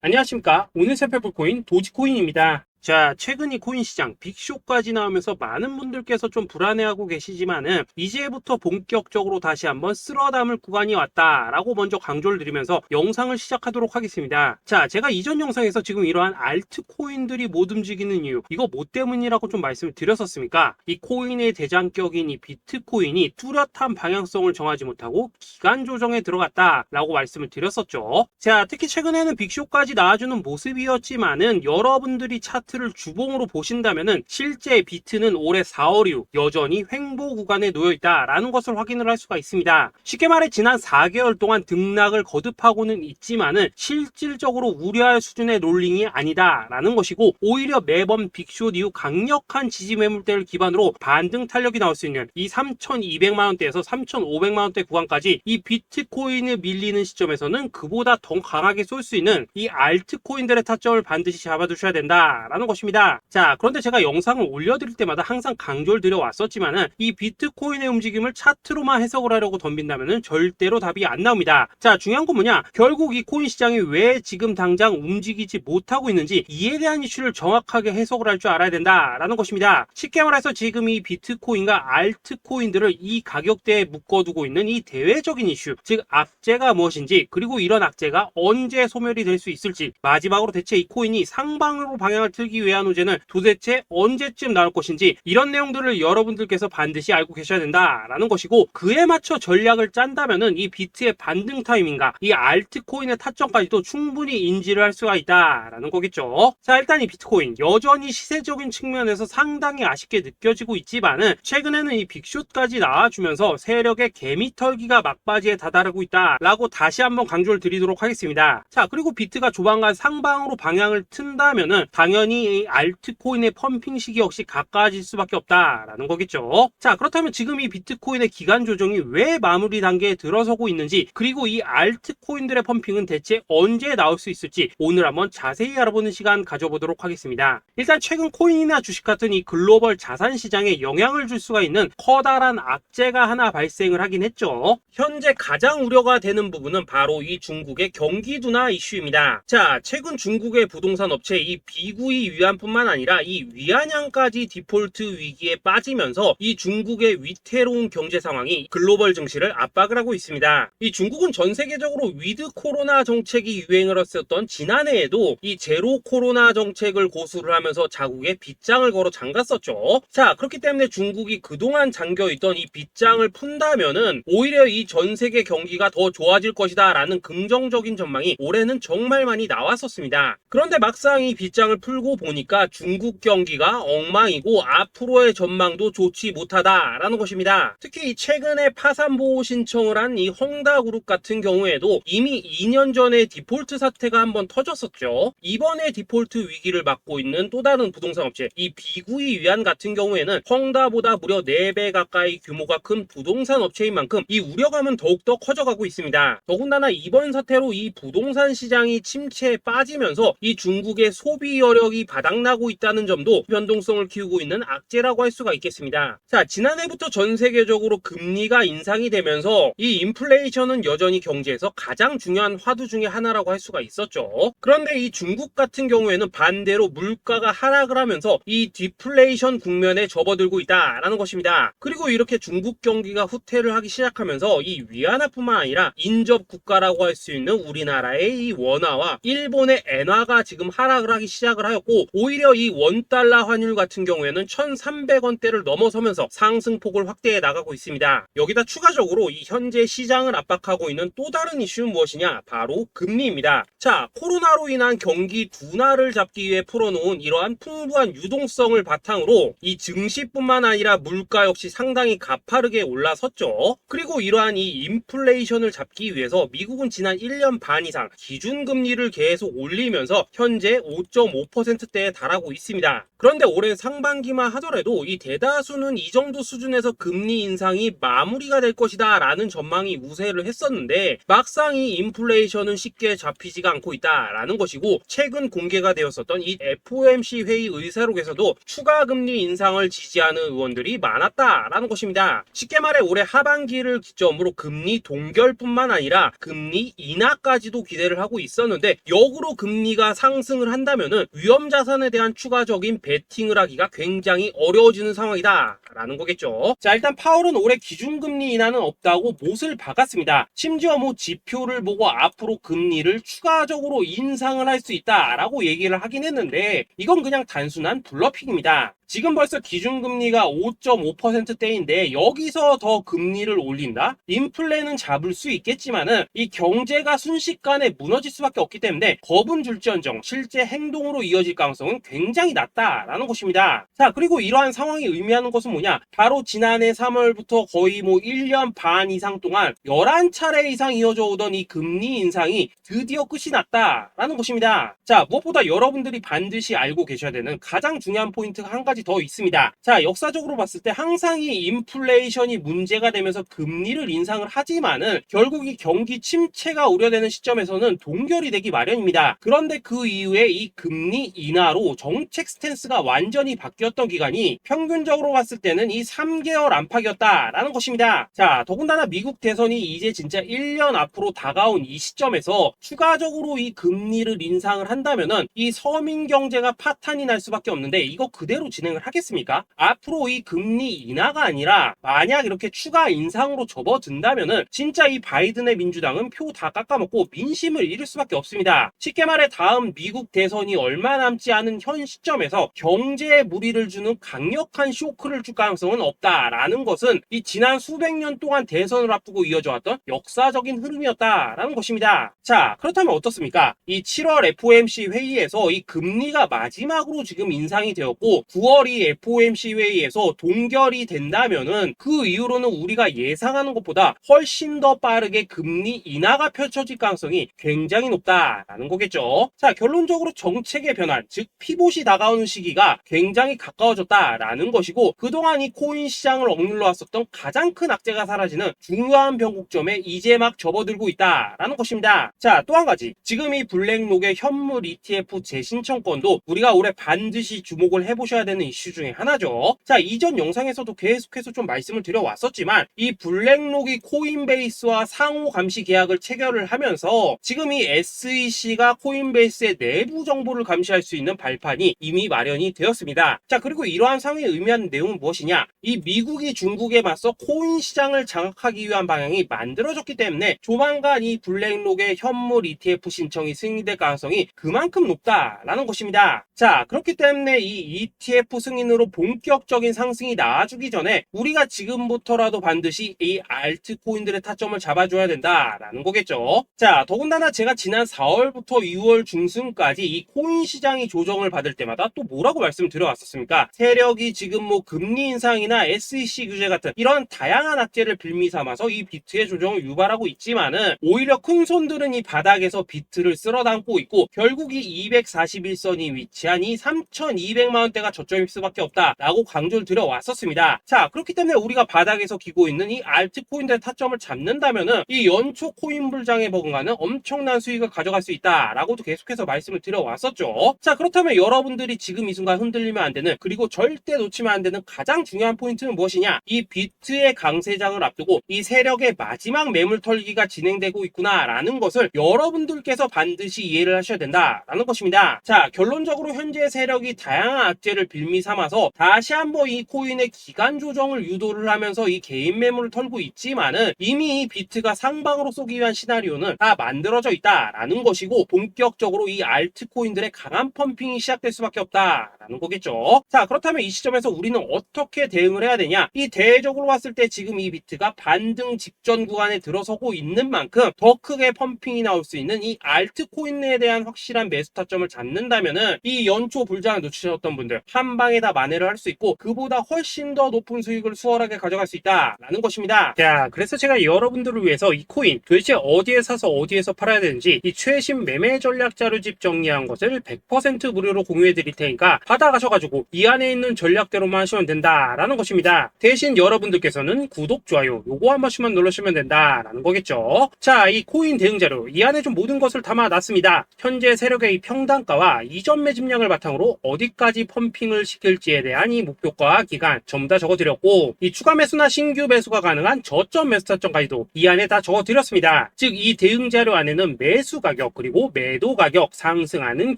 안녕하십니까. 오늘 살펴볼 코인 도지코인입니다. 자, 최근 이 코인 시장 빅쇼까지 나오면서 많은 분들께서 좀 불안해하고 계시지만은 이제부터 본격적으로 다시 한번 쓸어 담을 구간이 왔다라고 먼저 강조를 드리면서 영상을 시작하도록 하겠습니다. 자, 제가 이전 영상에서 지금 이러한 알트코인들이 못 움직이는 이유, 이거 뭐 때문이라고 좀 말씀을 드렸었습니까? 이 코인의 대장격인 이 비트코인이 뚜렷한 방향성을 정하지 못하고 기간 조정에 들어갔다라고 말씀을 드렸었죠. 자, 특히 최근에는 빅쇼까지 나와주는 모습이었지만은 여러분들이 차트를 주봉으로 보신다면은 실제 비트는 올해 4월 이후 여전히 횡보 구간에 놓여 있다라는 것을 확인을 할 수가 있습니다. 쉽게 말해 지난 4개월 동안 등락을 거듭하고는 있지만은 실질적으로 우려할 수준의 롤링이 아니다라는 것이고, 오히려 매번 빅쇼 이후 강력한 지지 매물대를 기반으로 반등 탄력이 나올 수 있는 이 3,200만 원대에서 3,500만 원대 구간까지 이 비트코인을 밀리는 시점에서는 그보다 더 강하게 쏠 수 있는 이 알트코인들의 타점을 반드시 잡아두셔야 된다라는 것입니다. 자, 그런데 제가 영상을 올려드릴 때마다 항상 강조를 드려왔었지만은 이 비트코인의 움직임을 차트로만 해석을 하려고 덤빈다면은 절대로 답이 안 나옵니다. 자, 중요한 건 뭐냐? 결국 이 코인 시장이 왜 지금 당장 움직이지 못하고 있는지 이에 대한 이슈를 정확하게 해석을 할 줄 알아야 된다라는 것입니다. 쉽게 말해서 지금 이 비트코인과 알트코인들을 이 가격대에 묶어두고 있는 이 대외적인 이슈, 즉 악재가 무엇인지, 그리고 이런 악재가 언제 소멸이 될 수 있을지, 마지막으로 대체 이 코인이 상방으로 방향을 틀기 위한 호재는 도대체 언제쯤 나올 것인지, 이런 내용들을 여러분들께서 반드시 알고 계셔야 된다라는 것이고, 그에 맞춰 전략을 짠다면은 이 비트의 반등 타이밍과 이 알트코인의 타점까지도 충분히 인지를 할 수가 있다라는 거겠죠. 자, 일단 이 비트코인 여전히 시세적인 측면에서 상당히 아쉽게 느껴지고 있지만은 최근에는 이 빅숏까지 나와주면서 세력의 개미털기가 막바지에 다다르고 있다라고 다시 한번 강조를 드리도록 하겠습니다. 자, 그리고 비트가 조만간 상방으로 방향을 튼다면은 당연히 이 알트코인의 펌핑 시기 역시 가까워질 수밖에 없다라는 거겠죠. 자, 그렇다면 지금 이 비트코인의 기간 조정이 왜 마무리 단계에 들어서고 있는지, 그리고 이 알트코인들의 펌핑은 대체 언제 나올 수 있을지 오늘 한번 자세히 알아보는 시간 가져보도록 하겠습니다. 일단 최근 코인이나 주식 같은 이 글로벌 자산 시장에 영향을 줄 수가 있는 커다란 악재가 하나 발생을 하긴 했죠. 현재 가장 우려가 되는 부분은 바로 이 중국의 경기 둔화 이슈입니다. 자, 최근 중국의 부동산 업체 이 비구이 위안뿐만 아니라 이 위안양까지 디폴트 위기에 빠지면서 이 중국의 위태로운 경제 상황이 글로벌 증시를 압박을 하고 있습니다. 이 중국은 전 세계적으로 위드 코로나 정책이 유행을 했었던 지난해에도 이 제로 코로나 정책을 고수를 하면서 자국에 빗장을 걸어 잠갔었죠. 자, 그렇기 때문에 중국이 그동안 잠겨있던 이 빗장을 푼다면은 오히려 이 전 세계 경기가 더 좋아질 것이다 라는 긍정적인 전망이 올해는 정말 많이 나왔었습니다. 그런데 막상 이 빗장을 풀고 보니까 중국 경기가 엉망이고 앞으로의 전망도 좋지 못하다라는 것입니다. 특히 최근에 파산보호 신청을 한 이 헝다그룹 같은 경우에도 이미 2년 전에 디폴트 사태가 한번 터졌었죠. 이번에 디폴트 위기를 맞고 있는 또 다른 부동산 업체 이 비구이 위안 같은 경우에는 헝다보다 무려 4배 가까이 규모가 큰 부동산 업체인 만큼 이 우려감은 더욱더 커져가고 있습니다. 더군다나 이번 사태로 이 부동산 시장이 침체에 빠지면서 이 중국의 소비 여력이 바닥나고 있다는 점도 변동성을 키우고 있는 악재라고 할 수가 있겠습니다. 자, 지난해부터 전 세계적으로 금리가 인상이 되면서 이 인플레이션은 여전히 경제에서 가장 중요한 화두 중에 하나라고 할 수가 있었죠. 그런데 이 중국 같은 경우에는 반대로 물가가 하락을 하면서 이 디플레이션 국면에 접어들고 있다라는 것입니다. 그리고 이렇게 중국 경기가 후퇴를 하기 시작하면서 이 위안화뿐만 아니라 인접 국가라고 할 수 있는 우리나라의 이 원화와 일본의 엔화가 지금 하락을 하기 시작을 하였고, 오히려 이 원달러 환율 같은 경우에는 1,300원대를 넘어서면서 상승폭을 확대해 나가고 있습니다. 여기다 추가적으로 이 현재 시장을 압박하고 있는 또 다른 이슈는 무엇이냐? 바로 금리입니다. 자, 코로나로 인한 경기 둔화를 잡기 위해 풀어놓은 이러한 풍부한 유동성을 바탕으로 이 증시뿐만 아니라 물가 역시 상당히 가파르게 올라섰죠. 그리고 이러한 이 인플레이션을 잡기 위해서 미국은 지난 1년 반 이상 기준금리를 계속 올리면서 현재 5.5% 50%대에 달하고 있습니다. 그런데 올해 상반기만 하더라도 이 대다수는 이 정도 수준에서 금리 인상이 마무리가 될 것이다 라는 전망이 우세를 했었는데, 막상 이 인플레이션은 쉽게 잡히지가 않고 있다 라는 것이고, 최근 공개가 되었었던 이 FOMC 회의 의사록에서도 추가 금리 인상을 지지하는 의원들이 많았다 라는 것입니다. 쉽게 말해 올해 하반기를 기점으로 금리 동결뿐만 아니라 금리 인하까지도 기대를 하고 있었는데, 역으로 금리가 상승을 한다면은 위험 자산에 대한 추가적인 베팅을 하기가 굉장히 어려워지는 상황이다 라는 거겠죠. 자, 일단 파월은 올해 기준금리 인하는 없다고 못을 박았습니다. 심지어 뭐 지표를 보고 앞으로 금리를 추가적으로 인상을 할 수 있다라고 얘기를 하긴 했는데, 이건 그냥 단순한 블러핑입니다. 지금 벌써 기준금리가 5.5%대인데 여기서 더 금리를 올린다? 인플레는 잡을 수 있겠지만은 이 경제가 순식간에 무너질 수밖에 없기 때문에 겁은 줄지언정 실제 행동으로 이어질 가능성은 굉장히 낮다라는 것입니다. 자, 그리고 이러한 상황이 의미하는 것은 뭐냐? 바로 지난해 3월부터 거의 뭐 1년 반 이상 동안 11차례 이상 이어져 오던 이 금리 인상이 드디어 끝이 났다라는 것입니다. 자, 무엇보다 여러분들이 반드시 알고 계셔야 되는 가장 중요한 포인트가 한 가지 더 있습니다. 자, 역사적으로 봤을 때 항상 이 인플레이션이 문제가 되면서 금리를 인상을 하지만은 결국 이 경기 침체가 우려되는 시점에서는 동결이 되기 마련입니다. 그런데 그 이후에 이 금리 인하로 정책 스탠스가 완전히 바뀌었던 기간이 평균적으로 봤을 때는 이 3개월 안팎이었다라는 것입니다. 자, 더군다나 미국 대선이 이제 진짜 1년 앞으로 다가온 이 시점에서 추가적으로 이 금리를 인상을 한다면은 이 서민 경제가 파탄이 날 수밖에 없는데, 이거 그대로 진행을 하겠습니까? 앞으로 이 금리 인하가 아니라 만약 이렇게 추가 인상으로 접어든다면은 진짜 이 바이든의 민주당은 표 다 깎아먹고 민심을 잃을 수밖에 없습니다. 쉽게 말해 다음 미국 대선이 얼마 남지 않은 현 시점에서 경제에 무리를 주는 강력한 쇼크를 줄 가능성은 없다라는 것은 이 지난 수백 년 동안 대선을 앞두고 이어져 왔던 역사적인 흐름이었다라는 것입니다. 자, 그렇다면 어떻습니까? 이 7월 FOMC 회의에서 이 금리가 마지막으로 지금 인상이 되었고 9월 이 FOMC 회의에서 동결이 된다면은 그 이후로는 우리가 예상하는 것보다 훨씬 더 빠르게 금리 인하가 펼쳐질 가능성이 굉장히 높다라는 거겠죠. 자, 결론적으로 정책의 변환, 즉 피봇이 다가오는 시기가 굉장히 가까워졌다라는 것이고, 그동안 이 코인 시장을 억눌러 왔었던 가장 큰 악재가 사라지는 중요한 변곡점에 이제 막 접어들고 있다라는 것입니다. 자, 또 한 가지, 지금 이 블랙록의 현물 ETF 재신청권도 우리가 올해 반드시 주목을 해보셔야 되는 이슈 중에 하나죠. 자, 이전 영상에서도 계속해서 좀 말씀을 드려왔었지만 이 블랙록이 코인베이스와 상호 감시 계약을 체결을 하면서 지금 이 SEC가 코인베이스의 내부 정보를 감시할 수 있는 발판이 이미 마련이 되었습니다. 자, 그리고 이러한 상황이 의미하는 내용은 무엇이냐? 이 미국이 중국에 맞서 코인 시장을 장악하기 위한 방향이 만들어졌기 때문에 조만간 이 블랙록의 현물 ETF 신청이 승인될 가능성이 그만큼 높다라는 것입니다. 자, 그렇기 때문에 이 ETF 승인으로 본격적인 상승이 나와주기 전에 우리가 지금부터라도 반드시 이 알트코인들의 타점을 잡아줘야 된다라는 거겠죠. 자, 더군다나 제가 지난 4월부터 6월 중순까지 이 코인 시장이 조정을 받을 때마다 또 뭐라고 말씀드려왔었습니까? 세력이 지금 뭐 금리 인상이나 SEC 규제 같은 이런 다양한 악재를 빌미 삼아서 이 비트의 조정을 유발하고 있지만은 오히려 큰 손들은 이 바닥에서 비트를 쓸어 담고 있고 결국 이 241선이 위치한 이 3,200만 원대가 저점일 수밖에 없다라고 강조를 드려왔었습니다. 자, 그렇기 때문에 우리가 바닥에서 기고 있는 이 알트코인들의 타점을 잡는다면은 이 연초 코인 불장에 버금가는 엄청난 수익을 가져갈 수 있다라고도 계속해서 말씀을 드려왔었죠. 자, 그렇다면 여러분들이 지금 이 순간 흔들리면 안 되는, 그리고 절대 놓치면 안 되는 가장 중요한 포인트는 무엇이냐? 이 비트의 강세장을 앞두고 이 세력의 마지막 매물 털기가 진행되고 있구나라는 것을 여러분들께서 반드시 이해를 하셔야 된다라는 것입니다. 자, 결론적으로 현재 세력이 다양한 악재를 빌미 삼아서 다시 한번 이 코인의 기간 조정을 유도를 하면서 이 개인 매물을 털고 있지만은 이미 이 비트가 상방으로 쏘기 위한 시나리오는 다 만들어져 있다라는 것이고, 본격적으로 이 알트코인들의 강한 펌핑이 시작될 수밖에 없다라는 거겠죠. 자, 그렇다면 이 시점에서 우리는 어떻게 대응을 해야 되냐? 이 대외적으로 봤을 때 지금 이 비트가 반등 직전 구간에 들어서고 있는 만큼 더 크게 펌핑이 나올 수 있는 이 알트코인에 대한 확실한 매수 타점을 잡는다면은 이 연초 불장을 놓치셨던 분들 한 한 방에 다 만회를 할 수 있고 그보다 훨씬 더 높은 수익을 수월하게 가져갈 수 있다라는 것입니다. 자, 그래서 제가 여러분들을 위해서 이 코인 도대체 어디에 사서 어디에서 팔아야 되는지 이 최신 매매 전략 자료집 정리한 것을 100% 무료로 공유해 드릴 테니까 받아가셔가지고 이 안에 있는 전략대로만 하시면 된다라는 것입니다. 대신 여러분들께서는 구독, 좋아요 요거 한 번씩만 눌러주시면 된다라는 거겠죠. 자, 이 코인 대응 자료 이 안에 좀 모든 것을 담아놨습니다. 현재 세력의 이 평단가와 이전 매집량을 바탕으로 어디까지 펌핑을 시킬지에 대한 이 목표가 기간 전부 다 적어드렸고 이 추가 매수나 신규 매수가 가능한 저점 매수 타점까지도 이 안에 다 적어드렸습니다. 즉 이 대응 자료 안에는 매수 가격 그리고 매도 가격 상승하는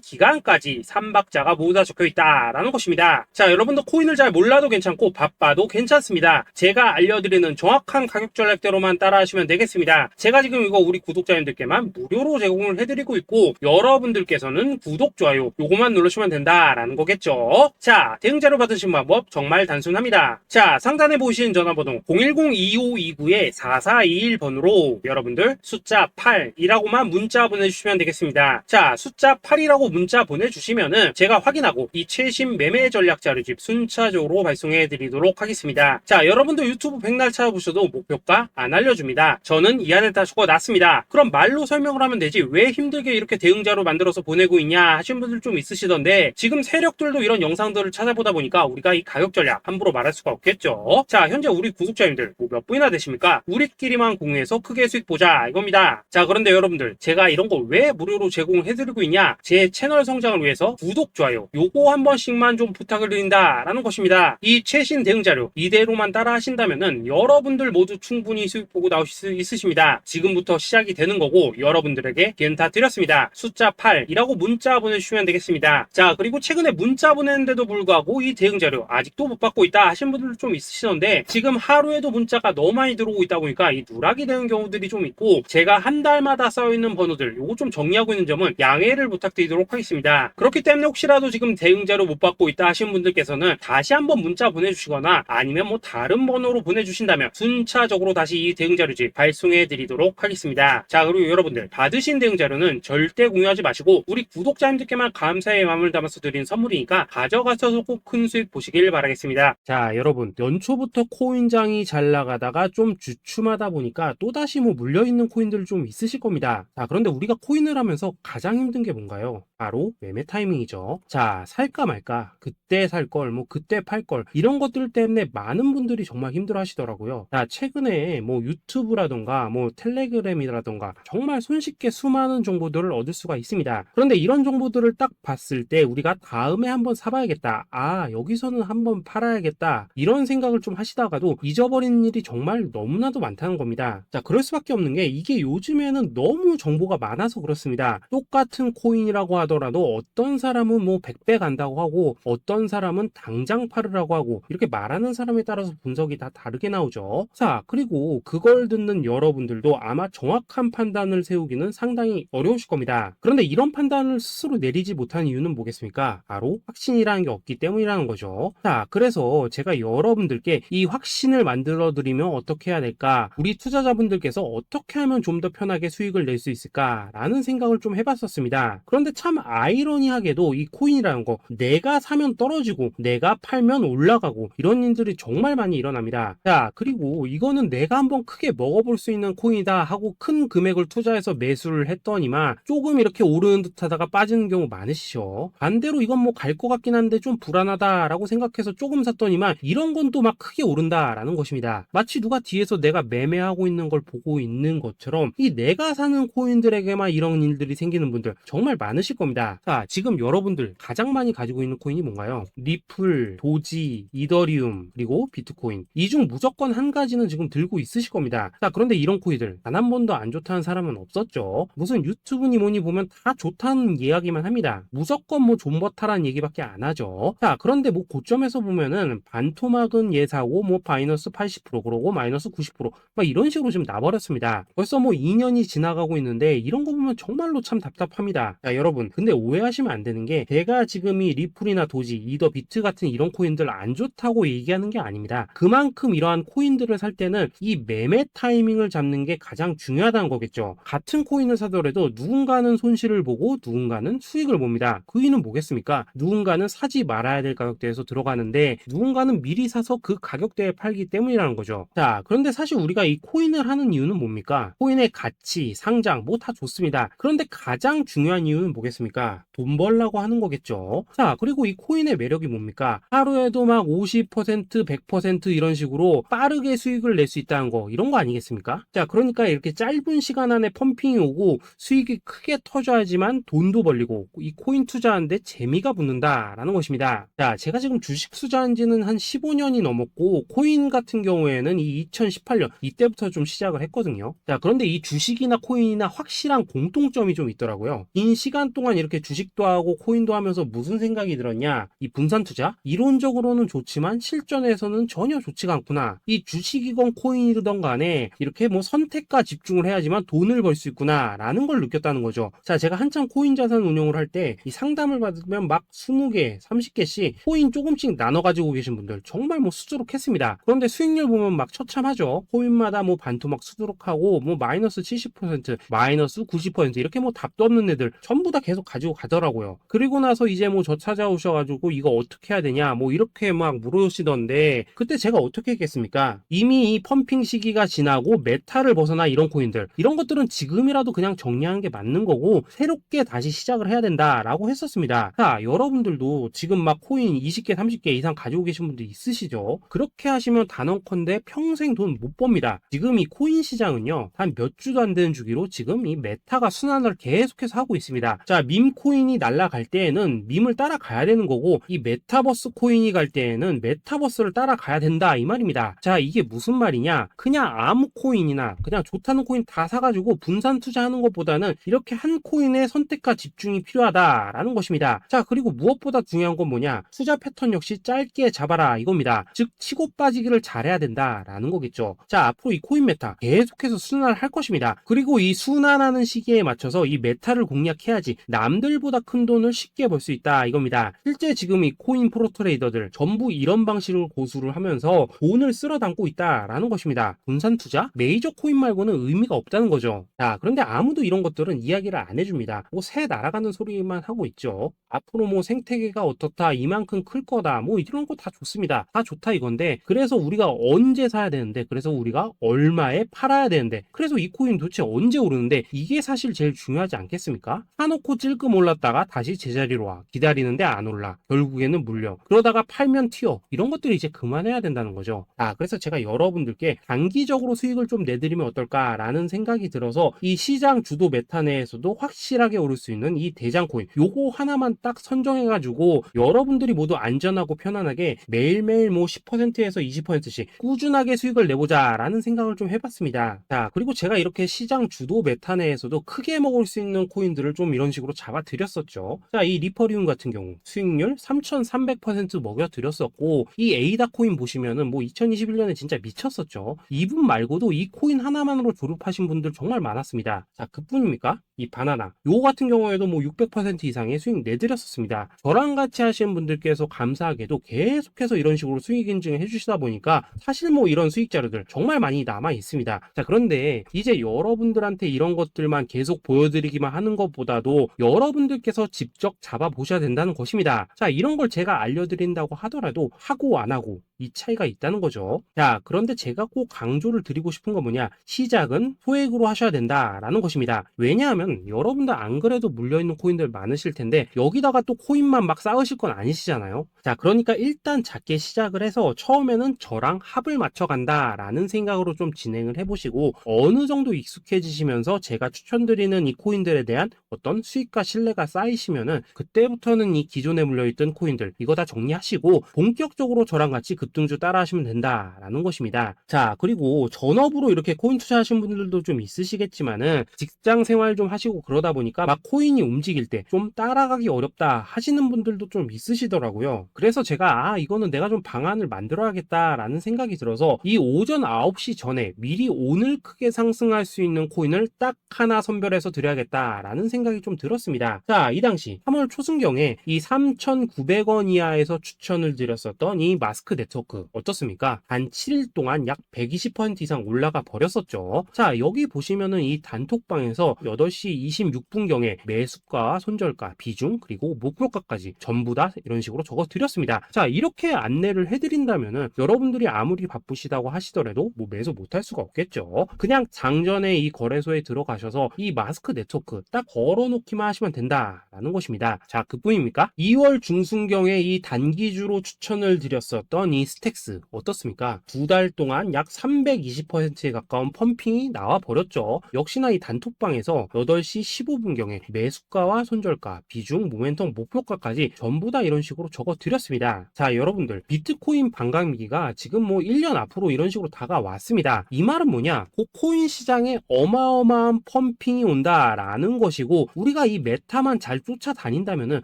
기간까지 3박자가 모두 다 적혀있다라는 것입니다. 자, 여러분도 코인을 잘 몰라도 괜찮고 바빠도 괜찮습니다. 제가 알려드리는 정확한 가격 전략대로만 따라하시면 되겠습니다. 제가 지금 이거 우리 구독자님들께만 무료로 제공을 해드리고 있고 여러분들께서는 구독, 좋아요 요거만 누르시면 된다라는 거겠죠. 자, 대응 자료 받으신 방법 정말 단순합니다. 자, 상단에 보이시는 전화번호 010-2529-4421번으로 여러분들 숫자 8이라고만 문자 보내주시면 되겠습니다. 자, 숫자 8이라고 문자 보내주시면은 제가 확인하고 이 최신 매매 전략 자료집 순차적으로 발송해 드리도록 하겠습니다. 자, 여러분도 유튜브 백날 찾아보셔도 목표가 안 알려줍니다. 저는 이 안에 다 적어놨습니다. 그럼 말로 설명을 하면 되지 왜 힘들게 이렇게 대응 자료 만들어서 보내고 있냐 하신 분들 좀 있으시던데 지금 세력들도 이런 영상들을 찾아보다 보니까 우리가 이 가격 전략 함부로 말할 수가 없겠죠. 자, 현재 우리 구독자님들 몇 분이나 되십니까? 우리끼리만 공유해서 크게 수익 보자 이겁니다. 자, 그런데 여러분들 제가 이런 거 왜 무료로 제공을 해드리고 있냐? 제 채널 성장을 위해서 구독, 좋아요 요거 한 번씩만 좀 부탁을 드린다라는 것입니다. 이 최신 대응 자료 이대로만 따라 하신다면은 여러분들 모두 충분히 수익 보고 나오실 수 있으십니다. 지금부터 시작이 되는 거고 여러분들에게 기회는 다 드렸습니다. 숫자 8이라고 문자 보내주시면 되겠습니다. 자, 그리고 최근에 문자 보냈는데도 불구하고 이 대응 자료 아직도 못 받고 있다 하신 분들 좀 있으시던데 지금 하루에도 문자가 너무 많이 들어오고 있다 보니까 이 누락이 되는 경우들이 좀 있고 제가 한 달마다 쌓여있는 번호들 요거 좀 정리하고 있는 점은 양해를 부탁드리도록 하겠습니다. 그렇기 때문에 혹시라도 지금 대응 자료 못 받고 있다 하신 분들께서는 다시 한번 문자 보내주시거나 아니면 뭐 다른 번호로 보내주신다면 순차적으로 다시 이 대응 자료집 발송해 드리도록 하겠습니다. 자, 그리고 여러분들 받으신 대응 자료는 절대 공유하지 마시고 우리 구독자님들께만 감사의 마음을 담아서 드린 선물이니까 가져가셔서 꼭 큰 수익 보시길 바라겠습니다. 자, 여러분 연초부터 코인장이 잘 나가다가 좀 주춤하다 보니까 또다시 뭐 물려있는 코인들 좀 있으실 겁니다. 자, 그런데 우리가 코인을 하면서 가장 힘든 게 뭔가요? 바로 매매 타이밍이죠. 자, 살까 말까 그때 살 걸 뭐 그때 팔 걸 이런 것들 때문에 많은 분들이 정말 힘들어 하시더라고요. 자, 최근에 뭐 유튜브라던가 뭐 텔레그램이라던가 정말 손쉽게 수많은 정보들을 얻을 수가 있습니다. 그런데 이런 정보들을 딱 봤을 때 우리가 다음에 한번 사봐야겠다, 여기서는 한번 팔아야겠다 이런 생각을 좀 하시다가도 잊어버리는 일이 정말 너무나도 많다는 겁니다. 자, 그럴 수밖에 없는 게 이게 요즘에는 너무 정보가 많아서 그렇습니다. 똑같은 코인이라고 하더라도 어떤 사람은 뭐 100배 간다고 하고 어떤 사람은 당장 팔으라고 하고 이렇게 말하는 사람에 따라서 분석이 다 다르게 나오죠. 자, 그리고 그걸 듣는 여러분들도 아마 정확한 판단을 세우기는 상당히 어려우실 겁니다. 그런데 이런 판단을 스스로 내리지 못한 이유는 뭐겠습니까? 바로 확신이라는 게 없기 때문이라는 거죠. 자, 그래서 제가 여러분들께 이 확신을 만들어 드리면 어떻게 해야 될까? 우리 투자자분들께서 어떻게 하면 좀 더 편하게 수익을 낼 수 있을까? 라는 생각을 좀 해봤었습니다. 그런데 참 아이러니하게도 이 코인이라는 거 내가 사면 떨어지고 내가 팔면 올라가고 이런 일들이 정말 많이 일어납니다. 자, 그리고 이거는 내가 한번 크게 먹어볼 수 있는 코인이다 하고 큰 금액을 투자해서 매수를 했더니만 조금 이렇게 오르는 듯 하다가 빠지는 경우 많으시죠. 반대로 이건 뭐 갈 것 같긴 한데 좀 불안하다라고 생각해서 조금 샀더니만 이런 건 또 막 크게 오른다라는 것입니다. 마치 누가 뒤에서 내가 매매하고 있는 걸 보고 있는 것처럼 이 내가 사는 코인들에게만 이런 일들이 생기는 분들 정말 많으실 겁니다. 자, 지금 여러분들 가장 많이 가지고 있는 코인이 뭔가요? 리플, 도지, 이더리움, 그리고 비트코인. 이 중 무조건 한 가지는 지금 들고 있으실 겁니다. 자, 그런데 이런 코인들 단 한 번도 안 좋다는 사람은 없었죠. 무슨 유튜브니 뭐니 보면 다 좋다는 이야기만 합니다. 무조건 뭐 존버타라는 얘기밖에 안 하죠. 자, 그런데 뭐 고점에서 보면은 반토막은 예사고 뭐 마이너스 80% 그러고 마이너스 90%막 이런 식으로 지금 나버렸습니다. 벌써 뭐 2년이 지나가고 있는데 이런 거 보면 정말로 참 답답합니다. 자, 여러분 근데 오해하시면 안 되는 게 제가 지금 이 리플이나 도지, 이더 비트 같은 이런 코인들 안 좋다고 얘기하는 게 아닙니다. 그만큼 이러한 코인들을 살 때는 이 매매 타이밍을 잡는 게 가장 중요하다는 거겠죠. 같은 코인을 사더라도 누군가는 손실을 보고 누군가는 수익을 봅니다. 그 이유는 뭐겠습니까? 누군가는 사지 말아야 될 가격대에서 들어가는데 누군가는 미리 사서 그 가격대에 팔기 때문이라는 거죠. 자, 그런데 사실 우리가 이 코인을 하는 이유는 뭡니까? 코인의 가치, 상장 뭐 다 좋습니다. 그런데 가장 중요한 이유는 뭐겠습니까? 돈 벌라고 하는 거겠죠. 자, 그리고 이 코인의 매력이 뭡니까? 하루에도 막 50%, 100% 이런 식으로 빠르게 수익을 낼 수 있다는 거, 이런 거 아니겠습니까? 자, 그러니까 이렇게 짧은 시간 안에 펌핑이 오고 수익이 크게 터져야지만 돈도 벌리고 이 코인 투자하는데 재미가 붙는다라는 것입니다. 자, 제가 지금 주식 투자한 지는 한 15년이 넘었고 코인 같은 경우에는 이 2018년 이때부터 좀 시작을 했거든요. 자, 그런데 이 주식이나 코인이나 확실한 공통점이 좀 있더라고요. 긴 시간 동안 이렇게 주식도 하고 코인도 하면서 무슨 생각이 들었냐? 이 분산 투자? 이론적으로는 좋지만 실전에서는 전혀 좋지가 않구나. 이 주식이건 코인이든 간에 이렇게 뭐 선택과 집중을 해야지만 돈을 벌 수 있구나 라는 걸 느꼈다는 거죠. 자, 제가 한참 코인 자산 운용을 할 때 이 상담을 받으면 막 20개, 30개씩 코인 조금씩 나눠 가지고 계신 분들 정말 뭐 수두룩했습니다. 그런데 수익률 보면 막 처참하죠. 코인마다 뭐 반토막 수두룩하고 뭐 마이너스 70%, 마이너스 90% 이렇게 뭐 답도 없는 애들 전부 다 계속 가지고 가더라고요. 그리고 나서 이제 뭐 저 찾아오셔가지고 이거 어떻게 해야 되냐 뭐 이렇게 막 물으시던데 그때 제가 어떻게 했겠습니까? 이미 이 펌핑 시기가 지나고 메타를 벗어나 이런 코인들 이런 것들은 지금이라도 그냥 정리하는 게 맞는 거고 새롭게 다시 시작을 해야 된다라고 했었습니다. 자, 여러분들도 지금 막 코인 20개, 30개 이상 가지고 계신 분들 있으시죠? 그렇게 하시면 단언컨대 평생 돈 못 법니다. 지금 이 코인 시장은요 한 몇 주도 안 되는 주기로 지금 이 메타가 순환을 계속해서 하고 있습니다. 자, 밈 코인이 날아갈 때에는 밈을 따라가야 되는 거고 이 메타버스 코인이 갈 때에는 메타버스를 따라가야 된다 이 말입니다. 자, 이게 무슨 말이냐? 그냥 아무 코인이나 그냥 좋다는 코인 다 사가지고 분산 투자하는 것보다는 이렇게 한 코인의 선택과 집중이 필요하다라는 것입니다. 자, 그리고 무엇보다 중요한 건 뭐냐? 투자 패턴 역시 짧게 잡아라 이겁니다. 즉 치고 빠지기를 잘해야 된다라는 거겠죠. 자, 앞으로 이 코인 메타 계속해서 순환을 할 것입니다. 그리고 이 순환하는 시기에 맞춰서 이 메타를 공략해야지 남들보다 큰 돈을 쉽게 벌 수 있다 이겁니다. 실제 지금 이 코인 프로 트레이더들 전부 이런 방식으로 고수를 하면서 돈을 쓸어 담고 있다라는 것입니다. 분산 투자? 메이저 코인 말고는 의미가 없다는 거죠. 자, 그런데 아무도 이런 것들은 이야기를 안 해줍니다. 뭐 새 날아가는 소리만 하고 있죠. 앞으로 뭐 생태계가 어떻다, 이만큼 클 거다, 뭐 이런 거 다 좋습니다. 다 좋다 이건데 그래서 우리가 언제 사야 되는데 그래서 우리가 얼마에 팔아야 되는데 그래서 이 코인 도대체 언제 오르는데 이게 사실 제일 중요하지 않겠습니까? 사놓고 찔끔 올랐다가 다시 제자리로 와 기다리는데 안 올라 결국에는 물려 그러다가 팔면 튀어 이런 것들이 이제 그만해야 된다는 거죠. 그래서 제가 여러분들께 단기적으로 수익을 좀 내드리면 어떨까라는 생각이 들어서 이 시장 주도 메타 내에서도 확실하게 오를 수 있는 이 대장 코인 요거 하나만 딱 선정해가지고 여러분들이 모두 안전하고 편안하게 매일매일 뭐 10%에서 20%씩 꾸준하게 수익을 내보자 라는 생각을 좀 해봤습니다. 자, 그리고 제가 이렇게 시장 주도 메타 내에서도 크게 먹을 수 있는 코인들을 좀 이런 식으로 잡아드렸었죠. 자, 이 리퍼리움 같은 경우 수익률 3300% 먹여드렸었고 이 에이다 코인 보시면은 뭐 2021년에 진짜 미쳤었죠. 이분 말고도 이 코인 하나만으로 졸업하신 분들 정말 많았습니다. 자, 그뿐입니까? 이 바나나 요거 같은 경우에도 뭐 600% 이상의 수익 내드렸었습니다. 저랑 같이 하시는 분들께서 감사하게도 계속해서 이런 식으로 수익 인증을 해주시다 보니까 사실 뭐 이런 수익 자료들 정말 많이 남아 있습니다. 자, 그런데 이제 여러분들한테 이런 것들만 계속 보여드리기만 하는 것보다도 여러분들께서 직접 잡아보셔야 된다는 것입니다. 자, 이런 걸 제가 알려드린다고 하더라도 하고 안 하고 이 차이가 있다는 거죠. 자, 그런데 제가 꼭 강조를 드리고 싶은 건 뭐냐? 시작은 소액으로 하셔야 된다라는 것입니다. 왜냐하면 여러분들 안 그래도 물려있는 코인들 많으실 텐데 여기다가 또 코인만 막 쌓으실 건 아니시잖아요. 자, 그러니까 일단 작게 시작을 해서 처음에는 저랑 합을 맞춰 간다라는 생각으로 좀 진행을 해보시고 어느 정도 익숙해지시면서 제가 추천드리는 이 코인들에 대한 어떤 수익과 신뢰가 쌓이시면은 그때부터는 이 기존에 물려있던 코인들 이거 다 정리하시고 본격적으로 저랑 같이 그 급등주 따라 하시면 된다라는 것입니다. 자, 그리고 전업으로 이렇게 코인 투자하신 분들도 좀 있으시겠지만은 직장 생활 좀 하시고 그러다 보니까 막 코인이 움직일 때 좀 따라가기 어렵다 하시는 분들도 좀 있으시더라고요. 그래서 제가 이거는 내가 좀 방안을 만들어야겠다라는 생각이 들어서 이 오전 9시 전에 미리 오늘 크게 상승할 수 있는 코인을 딱 하나 선별해서 드려야겠다라는 생각이 좀 들었습니다. 자, 이 당시 3월 초순경에 이 3,900원 이하에서 추천을 드렸었던 이 마스크 네트워크 어떻습니까? 단 7일 동안 약 120% 이상 올라가 버렸었죠. 자, 여기 보시면은 이 단톡방에서 8시 26분경에 매수가, 손절가, 비중, 그리고 목표가까지 전부 다 이런 식으로 적어 드렸습니다. 자, 이렇게 안내를 해드린다면은 여러분들이 아무리 바쁘시다고 하시더라도 뭐 매수 못할 수가 없겠죠. 그냥 장전에 이 거래소에 들어가셔서 이 마스크 네트워크 딱 걸어놓기만 하시면 된다라는 것입니다. 자, 그뿐입니까? 2월 중순경에 이 단기주로 추천을 드렸었던 이 스택스 어떻습니까? 2달 동안 약 320%에 가까운 펌핑이 나와 버렸죠. 역시나 이 단톡방에서 8시 15분경에 매수가와 손절가, 비중, 모멘텀, 목표가까지 전부 다 이런 식으로 적어 드렸습니다. 자, 여러분들 비트코인 반감기가 지금 뭐 1년 앞으로 이런 식으로 다가왔습니다. 이 말은 뭐냐? 그 코인 시장에 어마어마한 펌핑이 온다라는 것이고 우리가 이 메타만 잘 쫓아다닌다면은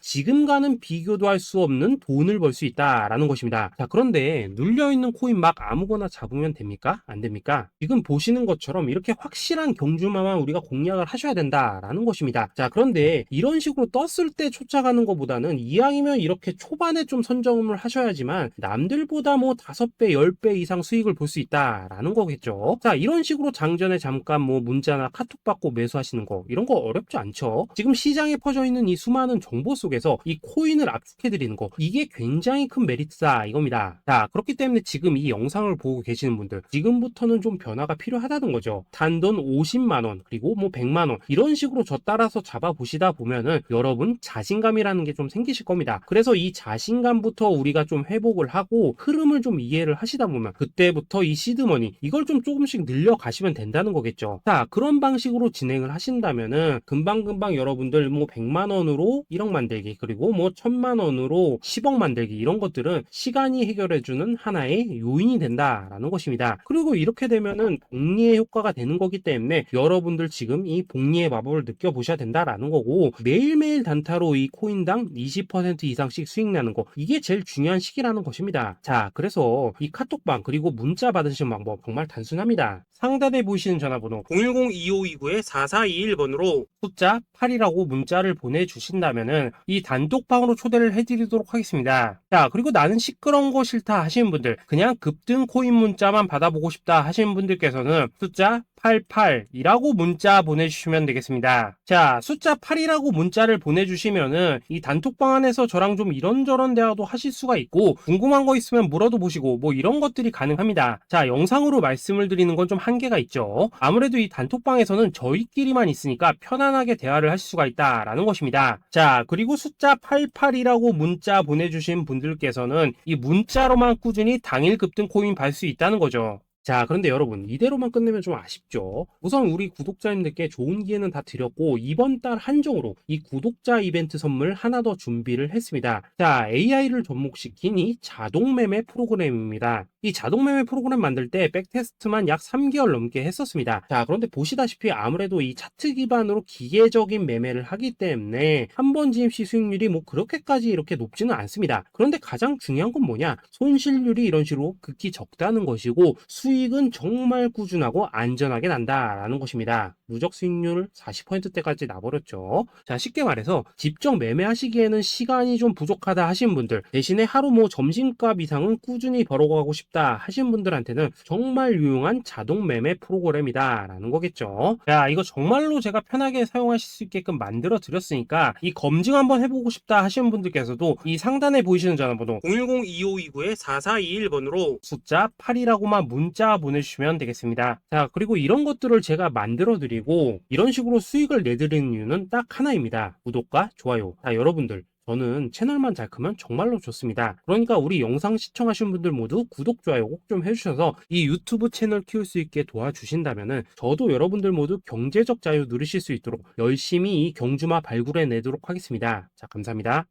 지금과는 비교도 할 수 없는 돈을 벌 수 있다라는 것입니다. 자, 그런데 눌려있는 코인 막 아무거나 잡으면 됩니까? 안 됩니까? 지금 보시는 것처럼 이렇게 확실한 경주마만 우리가 공략을 하셔야 된다라는 것입니다. 자, 그런데 이런 식으로 떴을 때 쫓아가는 것보다는 이왕이면 이렇게 초반에 좀 선점을 하셔야지만 남들보다 뭐 5배, 10배 이상 수익을 볼 수 있다라는 거겠죠. 자, 이런 식으로 장전에 잠깐 뭐 문자나 카톡 받고 매수하시는 거 이런 거 어렵지 않죠. 지금 시장에 퍼져 있는 이 수많은 정보 속에서 이 코인을 압축해 드리는 거 이게 굉장히 큰 메리트다 이겁니다. 자, 그렇기 때문에 지금 이 영상을 보고 계시는 분들 지금부터는 좀 변화가 필요하다는 거죠. 단돈 50만원 그리고 뭐 100만원 이런 식으로 저 따라서 잡아보시다 보면은 여러분 자신감이라는 게 좀 생기실 겁니다. 그래서 이 자신감부터 우리가 좀 회복을 하고 흐름을 좀 이해를 하시다 보면 그때부터 이 시드머니 이걸 좀 조금씩 늘려가시면 된다는 거겠죠. 자, 그런 방식으로 진행을 하신다면은 금방금방 여러분들 뭐 100만원으로 1억 만들기 그리고 뭐 1000만원으로 10억 만들기 이런 것들은 시간이 해결해주는 하나의 요인이 된다라는 것입니다. 그리고 이렇게 되면은 복리의 효과가 되는 거기 때문에 여러분들 지금 이 복리의 마법을 느껴보셔야 된다라는 거고 매일매일 단타로 이 코인당 20% 이상씩 수익 나는 거 이게 제일 중요한 시기라는 것입니다. 자, 그래서 이 카톡방 그리고 문자 받으시는 방법 정말 단순합니다. 상단에 보이시는 전화번호 010-2529-4421번으로 숫자 8이라고 문자를 보내주신다면은 이 단톡방으로 초대를 해드리도록 하겠습니다. 자, 그리고 나는 시끄러운 거 싫다 하시는 분들 그냥 급등 코인 문자만 받아보고 싶다 하시는 분들께서는 숫자 88이라고 문자 보내주시면 되겠습니다. 자, 숫자 8이라고 문자를 보내주시면은 이 단톡방 안에서 저랑 좀 이런저런 대화도 하실 수가 있고 궁금한 거 있으면 물어도 보시고 뭐 이런 것들이 가능합니다. 자, 영상으로 말씀을 드리는 건 좀 한계가 있죠. 아무래도 이 단톡방에서는 저희끼리만 있으니까 편안하게 대화를 하실 수가 있다라는 것입니다. 자, 그리고 숫자 88이라고 문자 보내주신 분들께서는 이 문자로만 꾸준히 당일 급등 코인 받을 수 있다는 거죠. 자, 그런데 여러분 이대로만 끝내면 좀 아쉽죠. 우선 우리 구독자님들께 좋은 기회는 다 드렸고 이번 달 한정으로 이 구독자 이벤트 선물 하나 더 준비를 했습니다. 자, AI를 접목시킨 이 자동 매매 프로그램입니다. 이 자동 매매 프로그램 만들 때 백테스트만 약 3개월 넘게 했었습니다. 자, 그런데 보시다시피 아무래도 이 차트 기반으로 기계적인 매매를 하기 때문에 한 번 지입 시 수익률이 뭐 그렇게까지 이렇게 높지는 않습니다. 그런데 가장 중요한 건 뭐냐? 손실률이 이런 식으로 극히 적다는 것이고 수익은 정말 꾸준하고 안전하게 난다라는 것입니다. 누적 수익률 40%대까지 나버렸죠. 자, 쉽게 말해서 직접 매매하시기에는 시간이 좀 부족하다 하신 분들 대신에 하루 뭐 점심값 이상은 꾸준히 벌어가고 싶다 하신 분들한테는 정말 유용한 자동 매매 프로그램이다 라는 거겠죠. 자, 이거 정말로 제가 편하게 사용하실 수 있게끔 만들어 드렸으니까 이 검증 한번 해보고 싶다 하시는 분들께서도 이 상단에 보이시는 전화번호 010-2529-4421번으로 숫자 8이라고만 문자 보내주시면 되겠습니다. 자, 그리고 이런 것들을 제가 만들어 드리고 이런 식으로 수익을 내드리는 이유는 딱 하나입니다. 구독과 좋아요. 자, 여러분들 저는 채널만 잘 크면 정말로 좋습니다. 그러니까 우리 영상 시청하신 분들 모두 구독, 좋아요 꼭 좀 해주셔서 이 유튜브 채널 키울 수 있게 도와주신다면은 저도 여러분들 모두 경제적 자유 누리실 수 있도록 열심히 이 경주마 발굴해 내도록 하겠습니다. 자, 감사합니다.